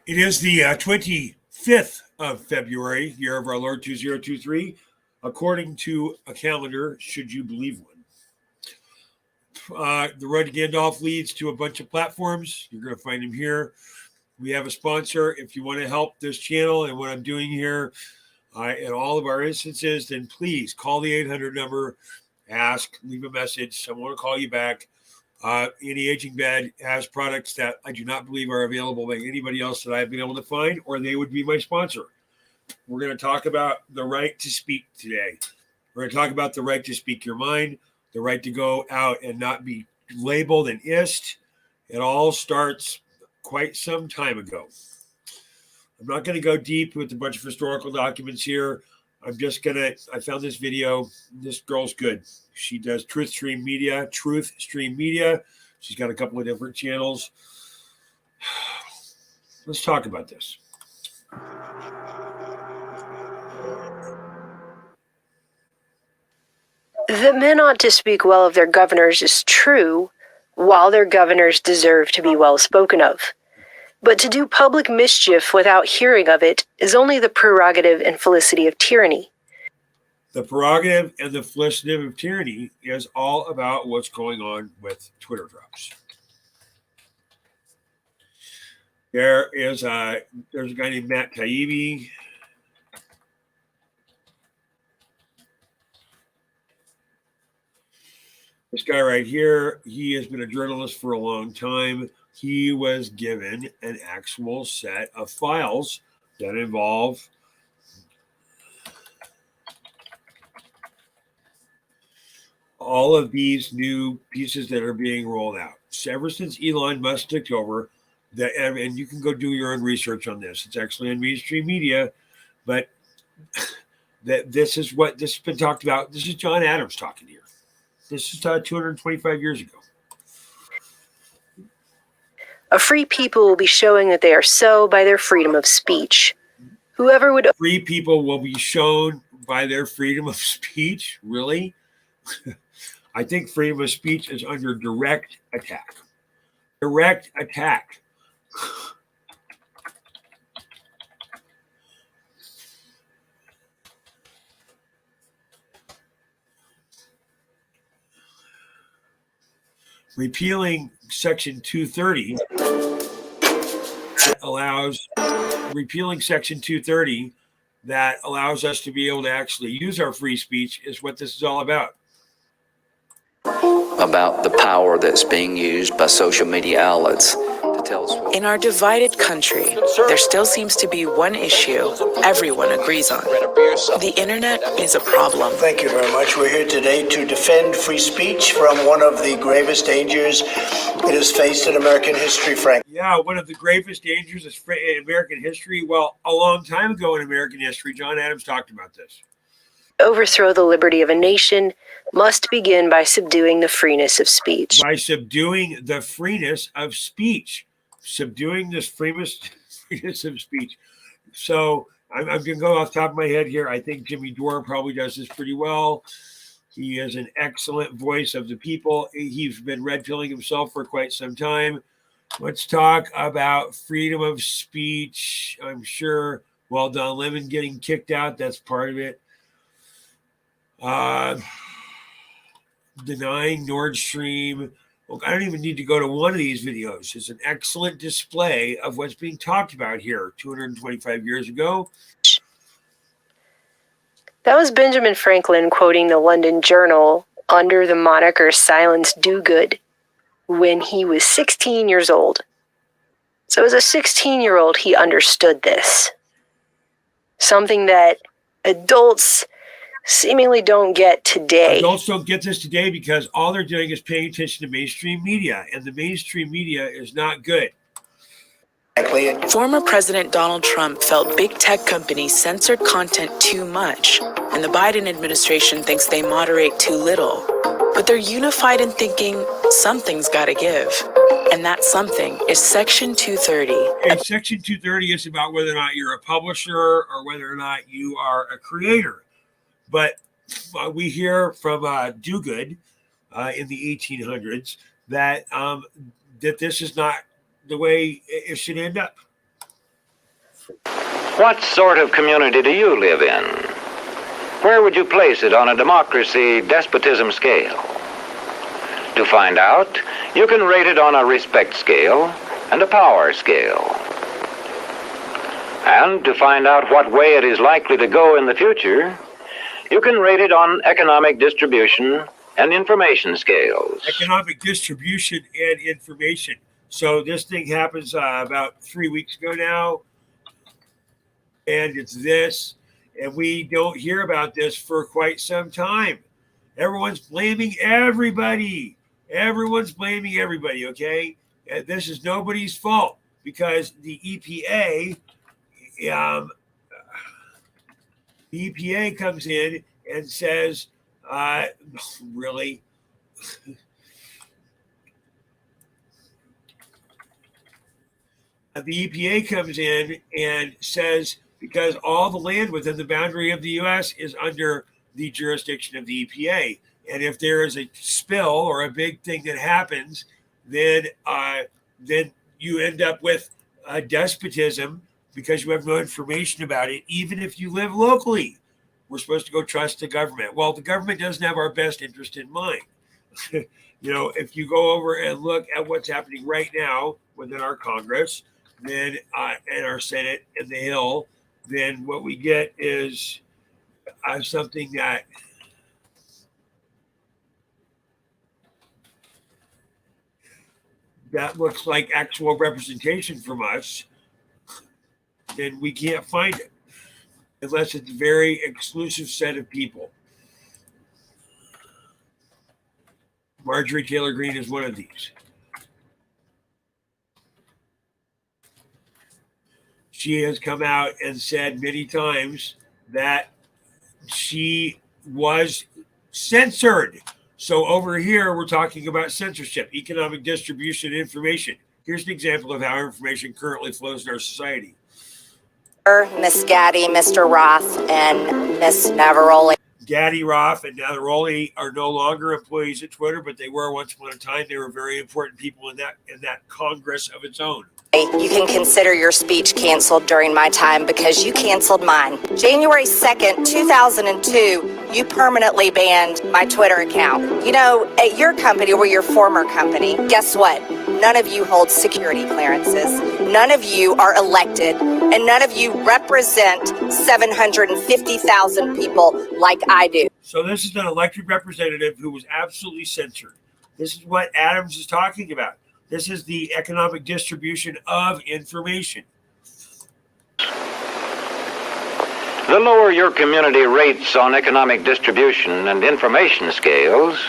It is the 25th of February, year of our Lord 2023, according to a calendar, should you believe one. The road to Gandalf leads to a bunch of platforms. You're going to find them here. We have a sponsor. If you want to help this channel and what I'm doing here in all of our instances, then please call the 800 number, ask, leave a message. Someone will call you back. Any Aging Bed has products that I do not believe are available by anybody else that I've been able to find, or they would be my sponsor. We're going to talk about the right to speak today. We're going to talk about the right to speak your mind, the right to go out and not be labeled an ist. It all starts quite some time ago. I'm not going to go deep with a bunch of historical documents here. I found this video. This girl's good. She does Truth Stream Media. She's got a couple of different channels. Let's talk about this. The men ought to speak well of their governors is true, while their governors deserve to be well spoken of. But to do public mischief without hearing of it is only the prerogative and felicity of tyranny. The prerogative and the felicity of tyranny is all about what's going on with Twitter drops. There's a guy named Matt Taibbi. This guy right here, he has been a journalist for a long time. He was given an actual set of files that involve all of these new pieces that are being rolled out. So ever since Elon Musk took over, and you can go do your own research on this. It's actually on mainstream media, but this has been talked about. This is John Adams talking here. This is 225 years ago. A free people will be showing that they are so by their freedom of speech. Whoever would... Free people will be shown by their freedom of speech? Really? I think freedom of speech is under direct attack. Direct attack. Repealing Section 230 that allows us to be able to actually use our free speech is what this is all about. About the power that's being used by social media outlets to tell us what... In our divided country, there still seems to be one issue everyone agrees on. The internet is a problem. Thank you very much. We're here today to defend free speech from one of the gravest dangers it has faced in American history, frankly. Yeah, one of the gravest dangers in American history. Well, a long time ago in American history, John Adams talked about this. Overthrow the liberty of a nation must begin by subduing the freeness of speech. By subduing the freeness of speech. Subduing this freeness of speech. So I'm going to go off the top of my head here. I think Jimmy Dore probably does this pretty well. He is an excellent voice of the people. He's been red-pilling himself for quite some time. Let's talk about freedom of speech. I'm sure, well, Don Lemon getting kicked out, that's part of it. Denying Nord Stream. Well, I don't even need to go to one of these videos. It's an excellent display of what's being talked about here 225 years ago. That was Benjamin Franklin quoting the London Journal under the moniker Silence Do Good when he was 16 years old. So as a 16-year-old, he understood this. Something that adults seemingly don't get today. Adults don't get this today because all they're doing is paying attention to mainstream media, and the mainstream media is not good. Former President Donald Trump felt big tech companies censored content too much, and the Biden administration thinks they moderate too little. But they're unified in thinking something's got to give, and that something is Section 230. And Section 230 is about whether or not you're a publisher or whether or not you are a creator. But we hear from do-good in the 1800s that that this is not the way it should end up. What sort of community do you live in? Where would you place it on a democracy-despotism scale? To find out, you can rate it on a respect scale and a power scale. And to find out what way it is likely to go in the future, you can rate it on economic distribution and information scales. Economic distribution and information. So this thing happens about 3 weeks ago now, and it's this, and we don't hear about this for quite some time. Everyone's blaming everybody. Everyone's blaming everybody, okay? And this is nobody's fault because the EPA comes in and says, really? The EPA comes in and says, because all the land within the boundary of the U.S. is under the jurisdiction of the EPA. And if there is a spill or a big thing that happens, then you end up with a despotism because you have no information about it, even if you live locally. We're supposed to go trust the government. Well, the government doesn't have our best interest in mind. If you go over and look at what's happening right now within our Congress, then and our Senate and the Hill, then what we get is something that looks like actual representation from us, then we can't find it unless it's a very exclusive set of people. Marjorie Taylor Greene is one of these. She has come out and said many times that she was censored. So over here, we're talking about censorship, economic distribution, information. Here's an example of how information currently flows in our society. Miss Gaddy, Mr. Roth, and Miss Navaroli. Gaddy, Roth, and Navaroli are no longer employees at Twitter, but they were once upon a time. They were very important people in that Congress of its own. You can consider your speech canceled during my time because you canceled mine. January 2nd, 2002, you permanently banned my Twitter account. At your company or your former company, guess what? None of you hold security clearances. None of you are elected, and none of you represent 750,000 people like I do. So this is an elected representative who was absolutely censored. This is what Adams is talking about. This is the economic distribution of information. The lower your community rates on economic distribution and information scales,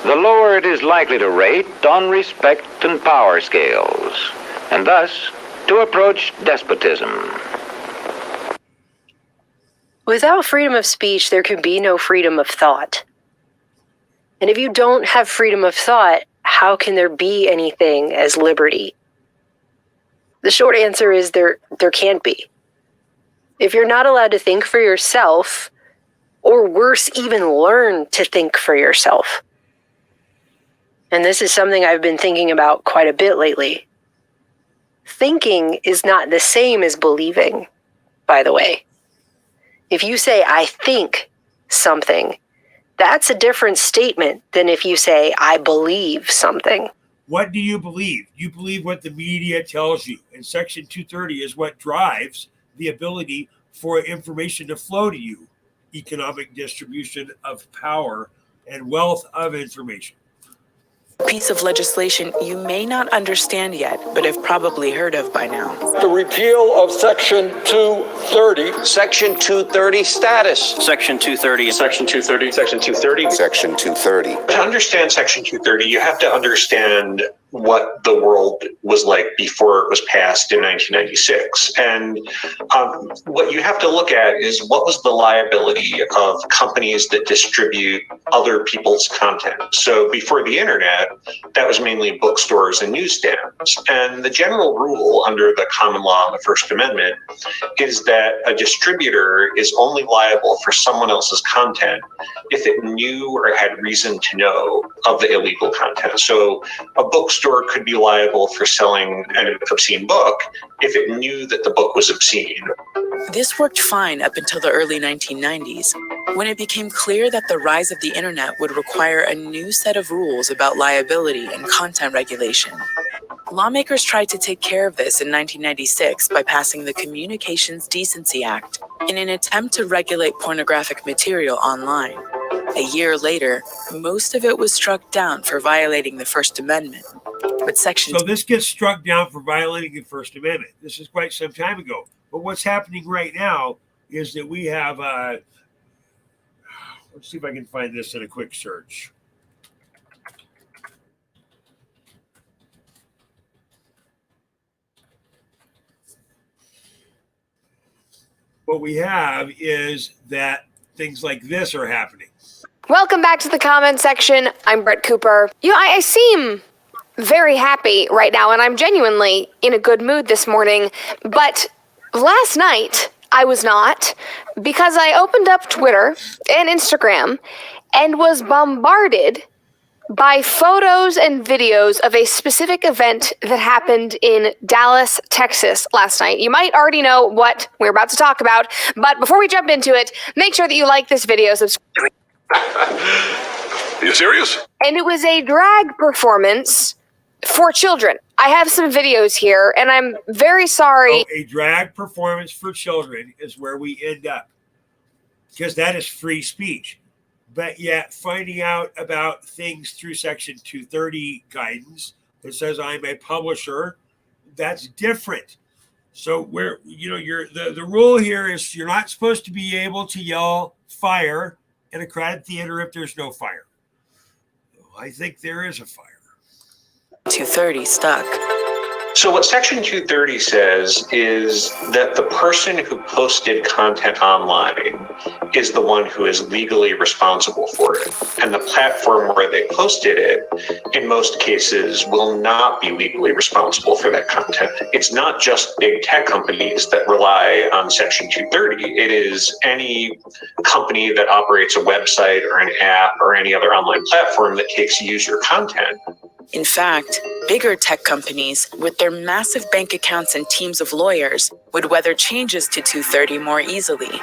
the lower it is likely to rate on respect and power scales, and thus to approach despotism. Without freedom of speech, there can be no freedom of thought. And if you don't have freedom of thought, how can there be anything as liberty? The short answer is there can't be. If you're not allowed to think for yourself, or worse, even learn to think for yourself. And this is something I've been thinking about quite a bit lately. Thinking is not the same as believing, by the way. If you say, I think something, that's a different statement than if you say, I believe something. What do you believe? You believe what the media tells you. And Section 230 is what drives the ability for information to flow to you. Economic distribution of power and wealth of information. Piece of legislation you may not understand yet, but have probably heard of by now. The repeal of Section 230. Section 230 status. Section 230. Section 230. Section 230. Section 230. To understand Section 230, you have to understand what the world was like before it was passed in 1996. And what you have to look at is what was the liability of companies that distribute other people's content. So before the internet, that was mainly bookstores and newsstands. And the general rule under the common law and the First Amendment is that a distributor is only liable for someone else's content if it knew or had reason to know of the illegal content. So a bookstore bookstore could be liable for selling an obscene book if it knew that the book was obscene. This worked fine up until the early 1990s, when it became clear that the rise of the internet would require a new set of rules about liability and content regulation. Lawmakers tried to take care of this in 1996 by passing the Communications Decency Act in an attempt to regulate pornographic material online. A year later, most of it was struck down for violating the First Amendment. But So this gets struck down for violating the First Amendment. This is quite some time ago. But what's happening right now is that we have, let's see if I can find this in a quick search. What we have is that things like this are happening. Welcome back to the comment section. I'm Brett Cooper. I seem very happy right now, and I'm genuinely in a good mood this morning. But last night, I was not, because I opened up Twitter and Instagram and was bombarded by photos and videos of a specific event that happened in Dallas, Texas last night. You might already know what we're about to talk about, but before we jump into it, make sure that you like this video, subscribe. Are you serious? And it was a drag performance for children. I have some videos here, and I'm very sorry. So a drag performance for children is where we end up, because that is free speech. But yet finding out about things through Section 230 guidance that says I'm a publisher, that's different. So where, the rule here is you're not supposed to be able to yell fire in a crowded theater if there's no fire. I think there is a fire. 230 stuck. So what Section 230 says is that the person who posted content online is the one who is legally responsible for it. And the platform where they posted it, in most cases, will not be legally responsible for that content. It's not just big tech companies that rely on Section 230. It is any company that operates a website or an app or any other online platform that takes user content. In fact, bigger tech companies, with their massive bank accounts and teams of lawyers, would weather changes to 230 more easily.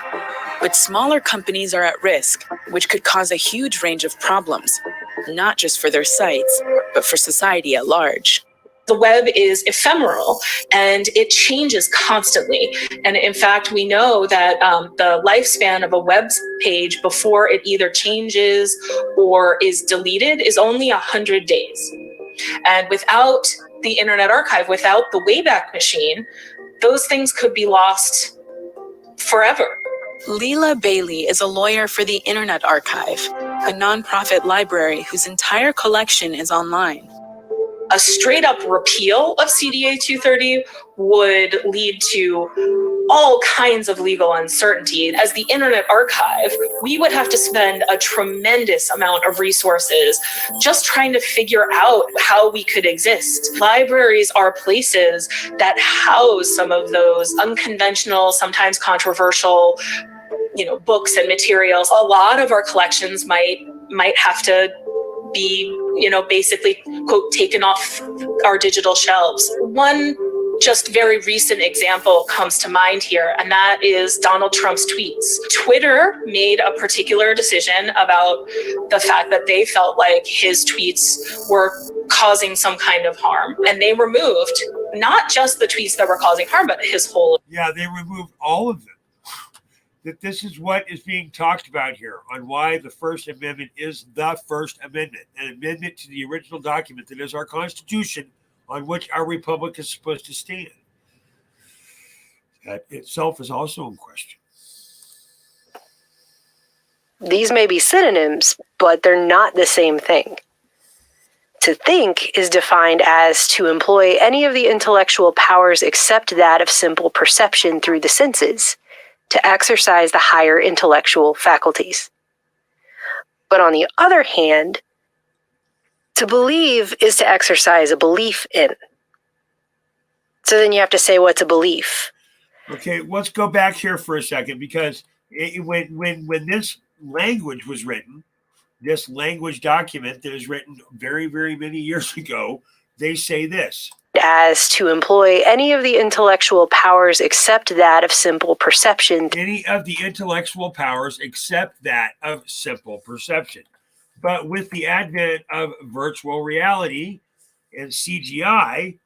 But smaller companies are at risk, which could cause a huge range of problems, not just for their sites, but for society at large. The web is ephemeral and it changes constantly. And in fact, we know that the lifespan of a web page before it either changes or is deleted is only 100 days. And without the Internet Archive, without the Wayback Machine, those things could be lost forever. Leela Bailey is a lawyer for the Internet Archive, a nonprofit library whose entire collection is online. A straight up repeal of CDA 230 would lead to all kinds of legal uncertainty. As the Internet Archive, we would have to spend a tremendous amount of resources just trying to figure out how we could exist. Libraries are places that house some of those unconventional, sometimes controversial, books and materials. A lot of our collections might have to be, basically, quote, taken off our digital shelves. One just very recent example comes to mind here, and that is Donald Trump's tweets. Twitter made a particular decision about the fact that they felt like his tweets were causing some kind of harm, and they removed not just the tweets that were causing harm, but his whole... Yeah, they removed all of them. That this is what is being talked about here on why the First Amendment is the First Amendment, an amendment to the original document that is our Constitution on which our republic is supposed to stand. That itself is also in question. These may be synonyms, but they're not the same thing. To think is defined as to employ any of the intellectual powers except that of simple perception through the senses, to exercise the higher intellectual faculties. But on the other hand, to believe is to exercise a belief in. So then you have to say, what's a belief? Okay, let's go back here for a second, because when this language was written, this language document that was written very, very many years ago, they say this. As to employ any of the intellectual powers except that of simple perception. Any of the intellectual powers except that of simple perception. But with the advent of virtual reality and CGI,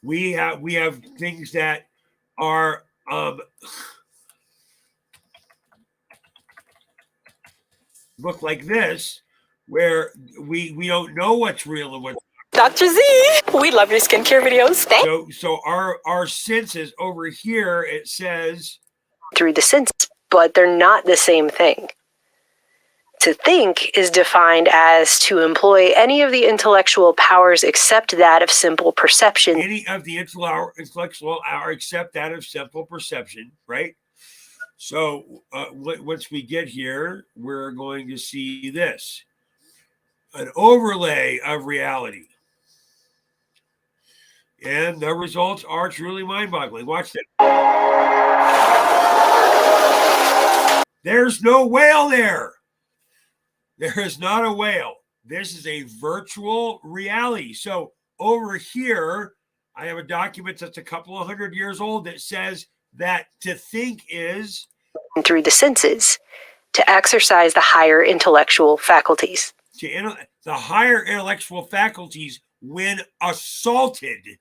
we have things that are look like this, where we don't know what's real and what's Dr. Z, we love your skincare videos. so our senses over here, it says through the senses, but they're not the same thing. To think is defined as to employ any of the intellectual powers except that of simple perception. Any of the intellectual power except that of simple perception, right? So once we get here, we're going to see this. An overlay of reality. And the results are truly mind-boggling. Watch this. There's no whale there. There is not a whale. This is a virtual reality. So over here, I have a document that's a couple of 100 years old that says that to think is through the senses, to exercise the higher intellectual faculties. The higher intellectual faculties, when assaulted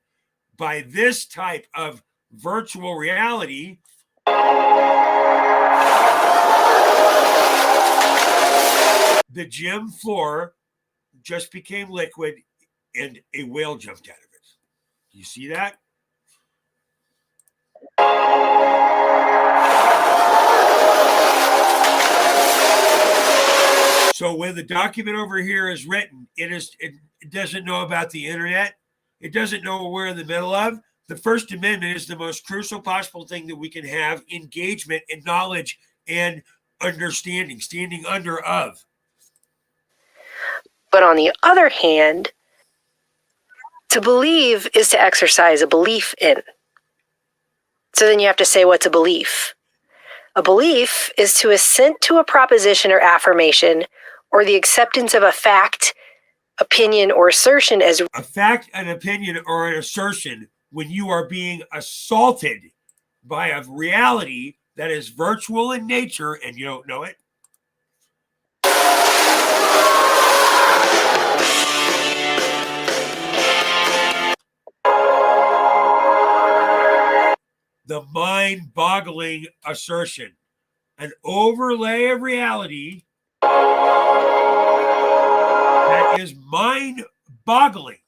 by this type of virtual reality, the gym floor just became liquid and a whale jumped out of it. You see that? So when the document over here is written, it doesn't know about the internet. It doesn't know what we're in the middle of. The First Amendment is the most crucial possible thing that we can have: engagement and knowledge and understanding, standing under of. But on the other hand, to believe is to exercise a belief in. So then you have to say, what's a belief? A belief is to assent to a proposition or affirmation, or the acceptance of a fact, opinion, or assertion as a fact, an opinion, or an assertion when you are being assaulted by a reality that is virtual in nature and you don't know it. The mind-boggling assertion, an overlay of reality that is mind-boggling.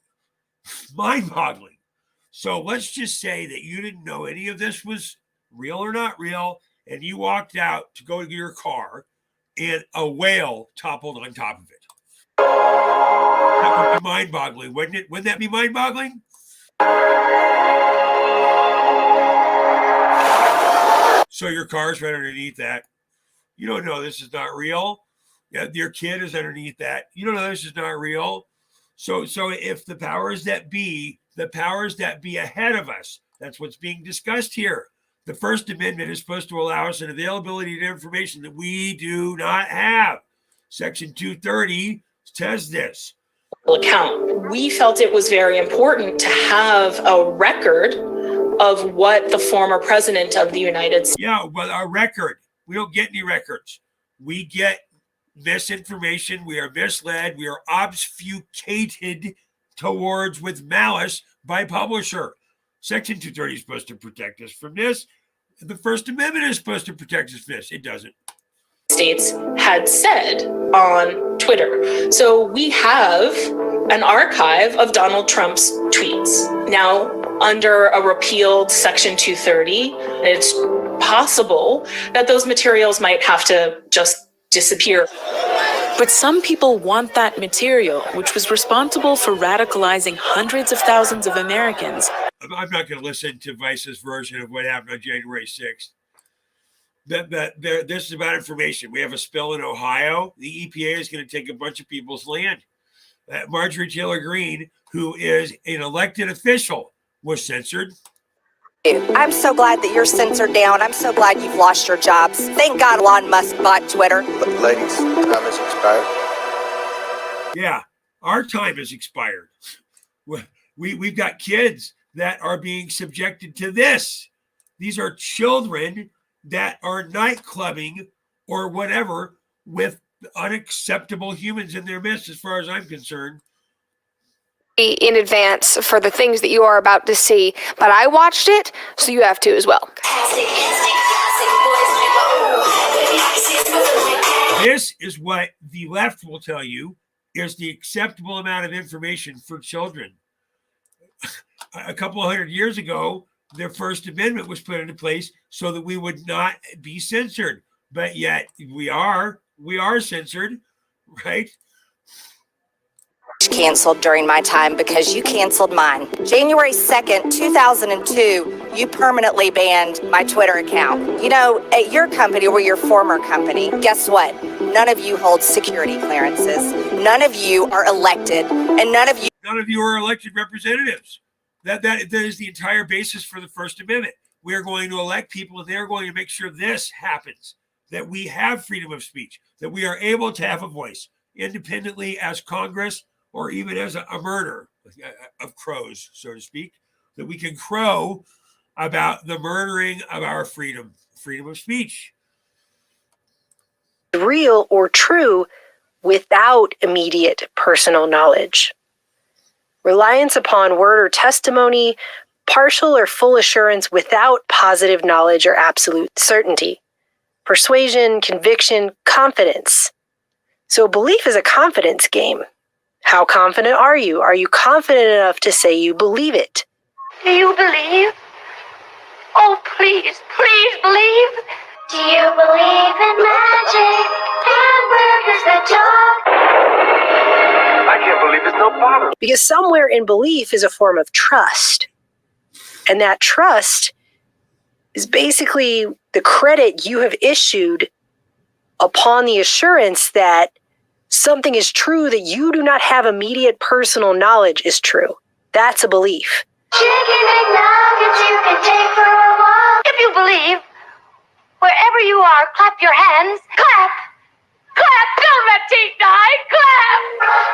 So let's just say that you didn't know any of this was real or not real, and you walked out to go to your car, and a whale toppled on top of it. That would be mind-boggling, wouldn't it? Wouldn't that be mind-boggling? So your car's right underneath that. You don't know this is not real. Yeah, your kid is underneath that. You don't know this is not real. So if the powers that be ahead of us, that's what's being discussed here. The First Amendment is supposed to allow us an availability to information that we do not have. Section 230 says this. Account. We felt it was very important to have a record of what the former president of the United States. Yeah, but our record, we don't get any records. We get misinformation. We are misled. We are obfuscated towards with malice by publisher. Section 230 is supposed to protect us from this. The First Amendment is supposed to protect us from this. It doesn't. States had said on Twitter. So we have an archive of Donald Trump's tweets. Now, under a repealed Section 230, it's possible that those materials might have to just disappear. But some people want that material, which was responsible for radicalizing hundreds of thousands of Americans. I'm not going to listen to Vice's version of what happened on January 6th. This is about information. We have a spill in Ohio. The EPA is going to take a bunch of people's land. Marjorie Taylor Greene, who is an elected official, was censored. I'm so glad that you're censored down. I'm so glad you've lost your jobs. Thank God Elon Musk bought Twitter. Ladies, time is expired. Yeah, our time has expired. We've got kids that are being subjected to this. These are children that are night clubbing or whatever with unacceptable humans in their midst, as far as I'm concerned. In advance for the things that you are about to see, but I watched it, so you have to as well. This is what the left will tell you is the acceptable amount of information for children. A couple of 100 years ago, the First Amendment was put into place so that we would not be censored, but yet we are censored, right? Canceled during my time because you canceled mine. January 2nd, 2002, you permanently banned my Twitter account. You know, at your company or your former company, guess what? None of you hold security clearances. None of you are elected, and none of you are elected representatives. That is the entire basis for the First Amendment. We are going to elect people, and they're going to make sure this happens, that we have freedom of speech, that we are able to have a voice independently as Congress, or even as a murder of crows, so to speak, that we can crow about the murdering of our freedom of speech. Real or true without immediate personal knowledge. Reliance upon word or testimony, partial or full assurance without positive knowledge or absolute certainty. Persuasion, conviction, confidence. So belief is a confidence game. How confident are you? Are you confident enough to say you believe it? Do you believe? Oh, please, please believe. Do you believe in magic? Hamburgers that talk? I can't believe it's no bother. Because somewhere in belief is a form of trust. And that trust is basically the credit you have issued upon the assurance that something is true that you do not have immediate personal knowledge is true. That's a belief. Chicken McNuggets you can take for a walk. If you believe, wherever you are, clap your hands. Clap! Clap! Don't let teeth die! Clap!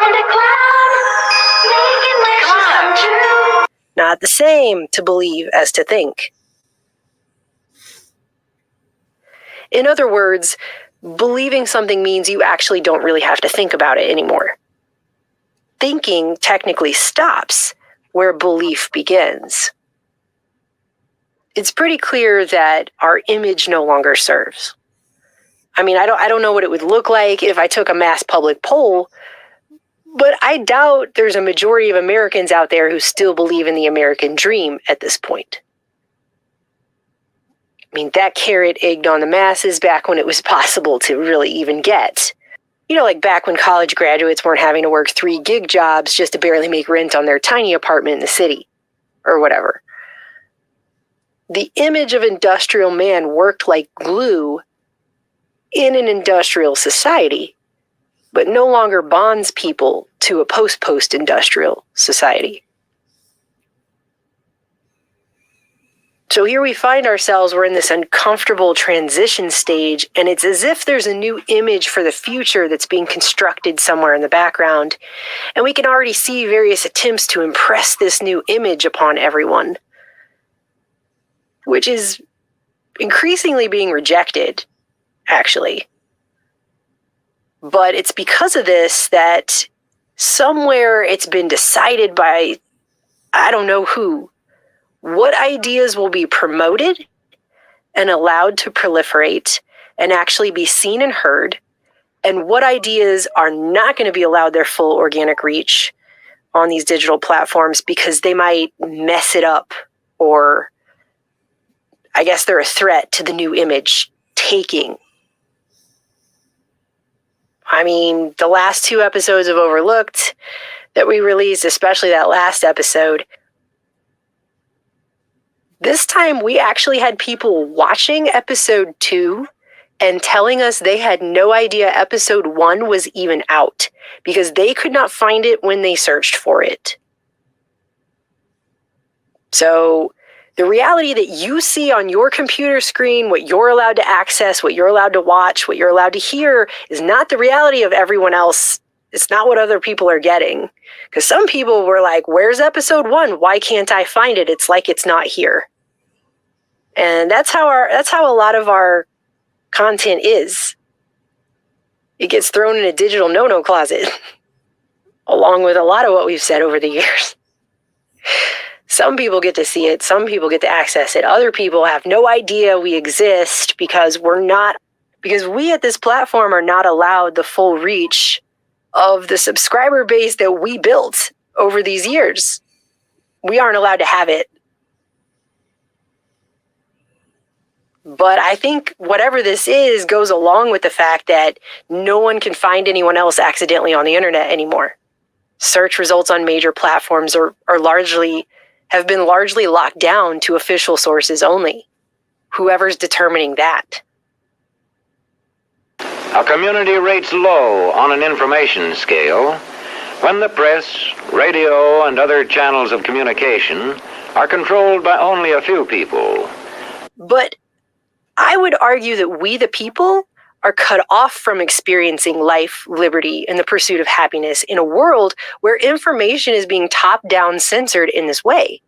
And a cloud, making wishes come true. Not the same to believe as to think. In other words, believing something means you actually don't really have to think about it anymore. Thinking technically stops where belief begins. It's pretty clear that our image no longer serves. I mean, I don't know what it would look like if I took a mass public poll, but I doubt there's a majority of Americans out there who still believe in the American dream at this point. I mean, that carrot egged on the masses back when it was possible to really even get. You know, like back when college graduates weren't having to work 3 gig jobs just to barely make rent on their tiny apartment in the city, or whatever. The image of industrial man worked like glue in an industrial society, but no longer bonds people to a post-industrial society. So here we find ourselves, we're in this uncomfortable transition stage, and it's as if there's a new image for the future that's being constructed somewhere in the background, and we can already see various attempts to impress this new image upon everyone, which is increasingly being rejected, actually. But it's because of this that somewhere it's been decided by, I don't know who, what ideas will be promoted and allowed to proliferate and actually be seen and heard, and what ideas are not going to be allowed their full organic reach on these digital platforms because they might mess it up, or I guess they're a threat to the new image taking. I mean, the last 2 episodes of Overlooked that we released, especially that last episode, this time we actually had people watching episode 2 and telling us they had no idea episode 1 was even out because they could not find it when they searched for it. So the reality that you see on your computer screen, what you're allowed to access, what you're allowed to watch, what you're allowed to hear, is not the reality of everyone else It's not what other people are getting. Because some people were like, where's episode 1? Why can't I find it? It's like it's not here. And that's how a lot of our content is. It gets thrown in a digital no-no closet, along with a lot of what we've said over the years. Some people get to see it. Some people get to access it. Other people have no idea we exist because we at this platform are not allowed the full reach of the subscriber base that we built over these years. We aren't allowed to have it. But I think whatever this is goes along with the fact that no one can find anyone else accidentally on the internet anymore. Search results on major platforms have been largely locked down to official sources only. Whoever's determining that. A community rates low on an information scale when the press, radio, and other channels of communication are controlled by only a few people. But I would argue that we, the people, are cut off from experiencing life, liberty, and the pursuit of happiness in a world where information is being top-down censored in this way.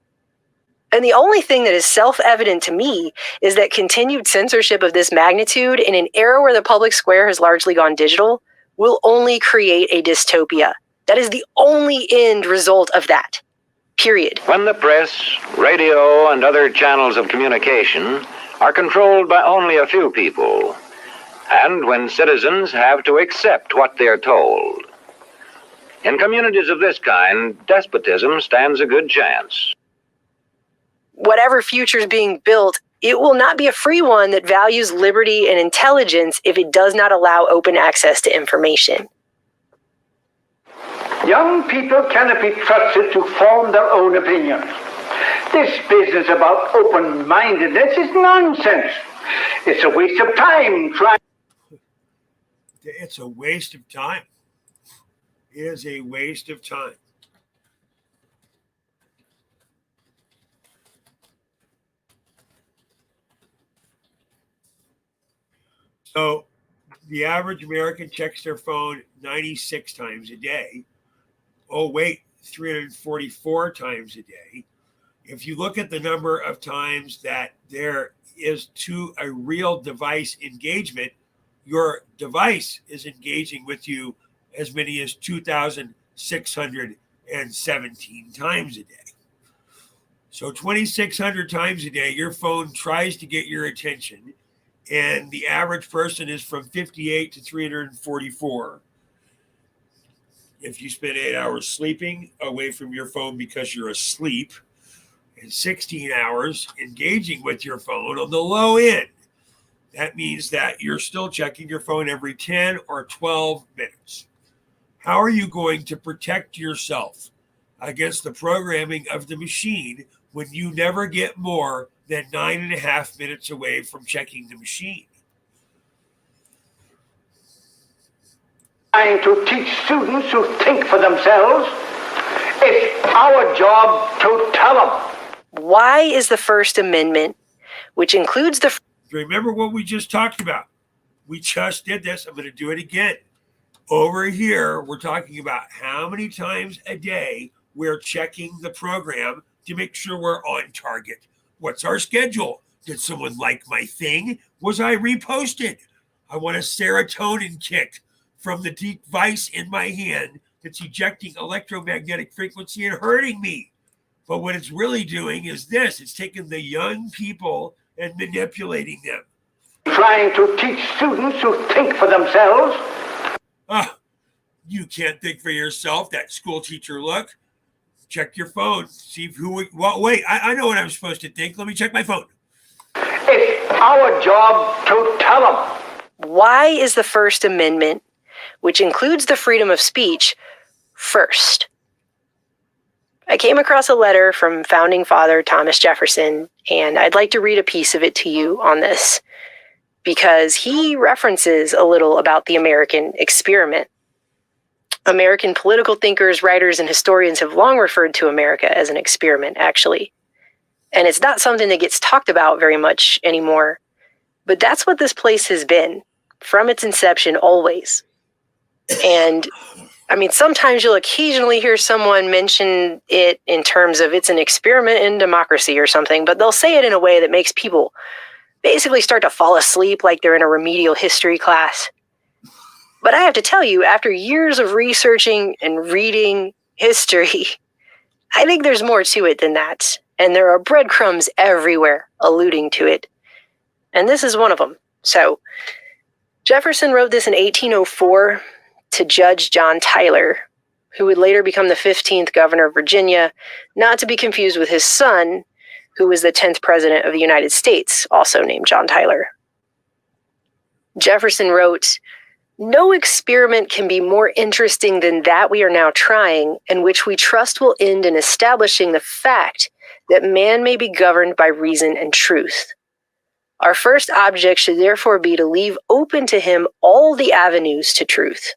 And the only thing that is self-evident to me is that continued censorship of this magnitude in an era where the public square has largely gone digital will only create a dystopia. That is the only end result of that. Period. When the press, radio, and other channels of communication are controlled by only a few people, and when citizens have to accept what they're told. In communities of this kind, despotism stands a good chance. Whatever future is being built, it will not be a free one that values liberty and intelligence if it does not allow open access to information. Young people cannot be trusted to form their own opinions. This business about open-mindedness is nonsense. It's a waste of time trying. It's a waste of time. It is a waste of time. So the average American checks their phone 96 times a day. Oh, wait, 344 times a day. If you look at the number of times that there is to a real device engagement, your device is engaging with you as many as 2,617 times a day. So 2,600 times a day, your phone tries to get your attention, and the average person is from 58 to 344. If you spend 8 hours sleeping away from your phone because you're asleep, and 16 hours engaging with your phone on the low end, that means that you're still checking your phone every 10 or 12 minutes. How are you going to protect yourself against the programming of the machine when you never get more than 9.5 minutes away from checking the machine? Trying to teach students to think for themselves. It's our job to tell them. Why is the First Amendment, which includes the... Remember what we just talked about. We just did this. I'm going to do it again. Over here, we're talking about how many times a day we're checking the program to make sure we're on target. What's our schedule? Did someone like my thing? Was I reposted? I want a serotonin kick from the device in my hand that's ejecting electromagnetic frequency and hurting me. But what it's really doing is this. It's taking the young people and manipulating them. Trying to teach students to think for themselves. You can't think for yourself, that school teacher look. Check your phone. See who... Well, wait, I know what I'm supposed to think. Let me check my phone. It's our job to tell them. Why is the First Amendment, which includes the freedom of speech, first? I came across a letter from founding father Thomas Jefferson, and I'd like to read a piece of it to you on this, because he references a little about the American experiment. American political thinkers, writers, and historians have long referred to America as an experiment, actually. And it's not something that gets talked about very much anymore. But that's what this place has been, from its inception always. And I mean, sometimes you'll occasionally hear someone mention it in terms of it's an experiment in democracy or something, but they'll say it in a way that makes people basically start to fall asleep like they're in a remedial history class. But I have to tell you, after years of researching and reading history, I think there's more to it than that, and there are breadcrumbs everywhere alluding to it. And this is one of them. So, Jefferson wrote this in 1804 to Judge John Tyler, who would later become the 15th governor of Virginia, not to be confused with his son, who was the 10th president of the United States, also named John Tyler. Jefferson wrote, "No experiment can be more interesting than that we are now trying, and which we trust will end in establishing the fact that man may be governed by reason and truth. Our first object should therefore be to leave open to him all the avenues to truth.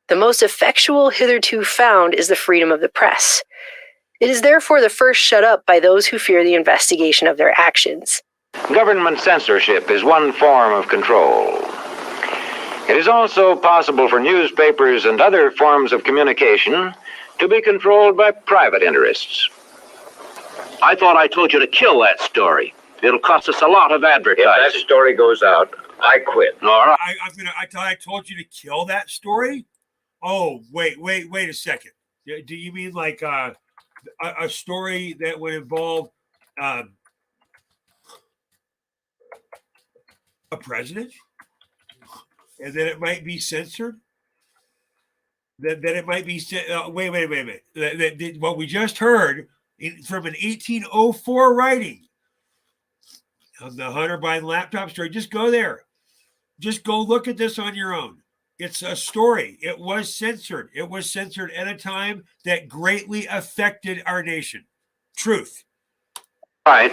The most effectual hitherto found is the freedom of the press. It is therefore the first shut up by those who fear the investigation of their actions." Government censorship is one form of control. It is also possible for newspapers and other forms of communication to be controlled by private interests. I thought I told you to kill that story. It'll cost us a lot of advertising. If that story goes out, I quit. All right. I thought I told you to kill that story. Oh, wait a second. Do you mean like a story that would involve a president, and then it might be censored? That it might be wait a minute. That what we just heard from an 1804 writing of the Hunter Biden laptop story. Just go there. Just go look at this on your own. It's a story. It was censored. It was censored at a time that greatly affected our nation. Truth. Right.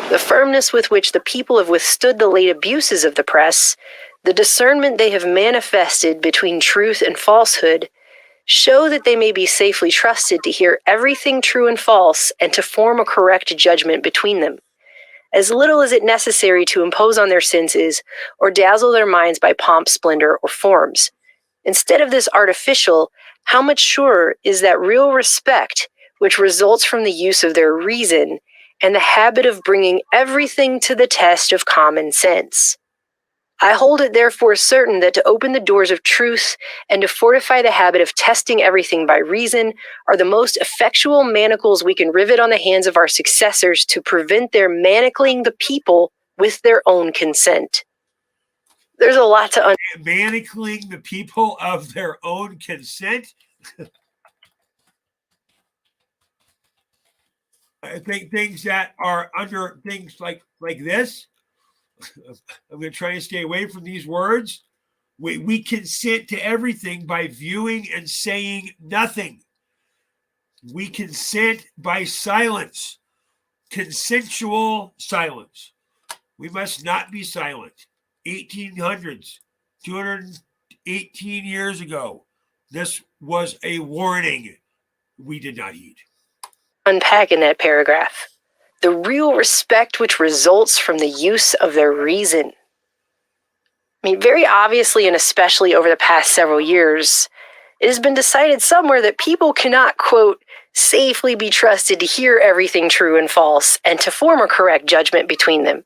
The firmness with which the people have withstood the late abuses of the press, the discernment they have manifested between truth and falsehood, show that they may be safely trusted to hear everything true and false and to form a correct judgment between them. As little is it necessary to impose on their senses or dazzle their minds by pomp, splendor, or forms. Instead of this artificial, how much surer is that real respect which results from the use of their reason and the habit of bringing everything to the test of common sense. I hold it therefore certain that to open the doors of truth and to fortify the habit of testing everything by reason are the most effectual manacles we can rivet on the hands of our successors to prevent their manacling the people with their own consent. There's a lot to manacling the people of their own consent. I think things that are under things like this. I'm going to try and stay away from these words. We consent to everything by viewing and saying nothing. We consent by silence, consensual silence. We must not be silent. 1800s, 218 years ago, this was a warning we did not heed. unpack in that paragraph. The real respect which results from the use of their reason. I mean, very obviously, and especially over the past several years, it has been decided somewhere that people cannot, quote, safely be trusted to hear everything true and false and to form a correct judgment between them.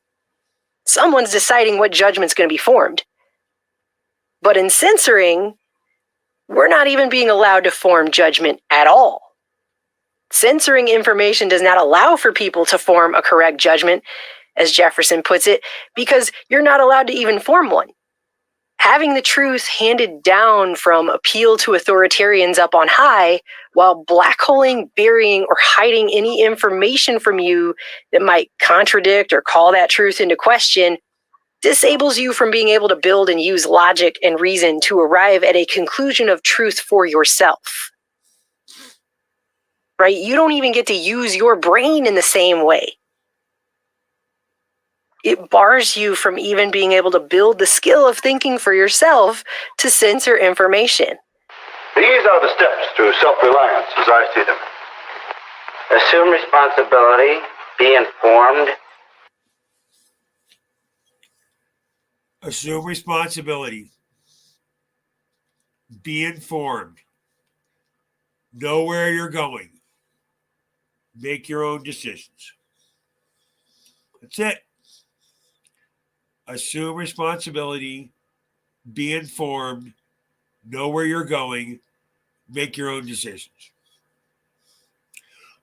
Someone's deciding what judgment's going to be formed. But in censoring, we're not even being allowed to form judgment at all. Censoring information does not allow for people to form a correct judgment, as Jefferson puts it, because you're not allowed to even form one. Having the truth handed down from appeal to authoritarians up on high, while blackholing, burying, or hiding any information from you that might contradict or call that truth into question, disables you from being able to build and use logic and reason to arrive at a conclusion of truth for yourself. Right? You don't even get to use your brain in the same way. It bars you from even being able to build the skill of thinking for yourself to censor information. These are the steps to self-reliance as I see them. Assume responsibility, be informed. Assume responsibility. Be informed. know where you're going, make your own decisions. That's it. Assume responsibility, be informed, know where you're going, make your own decisions.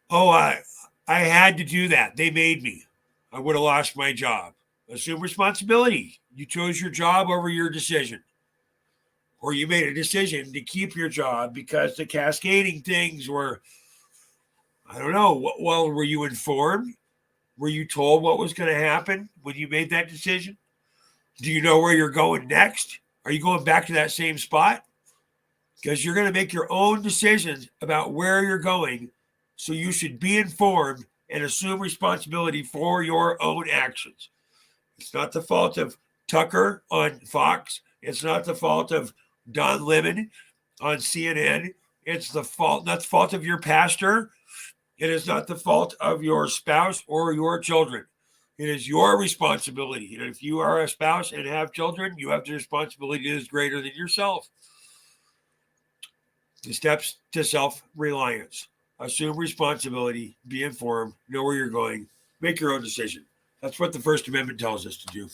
Oh, I had to do that. They made me. I would have lost my job. Assume responsibility. You chose your job over your decision. Or you made a decision to keep your job because the cascading things were, I don't know. Well, were you informed? Were you told what was going to happen when you made that decision? Do you know where you're going next? Are you going back to that same spot? Because you're going to make your own decisions about where you're going. So you should be informed and assume responsibility for your own actions. It's not the fault of Tucker on Fox. It's not the fault of Don Lemon on CNN. It's the fault, not the fault of your pastor. It is not the fault of your spouse or your children. It is your responsibility. And if you are a spouse and have children, you have the responsibility that is greater than yourself. The steps to self-reliance. Assume responsibility, be informed, know where you're going, make your own decision. That's what the First Amendment tells us to do.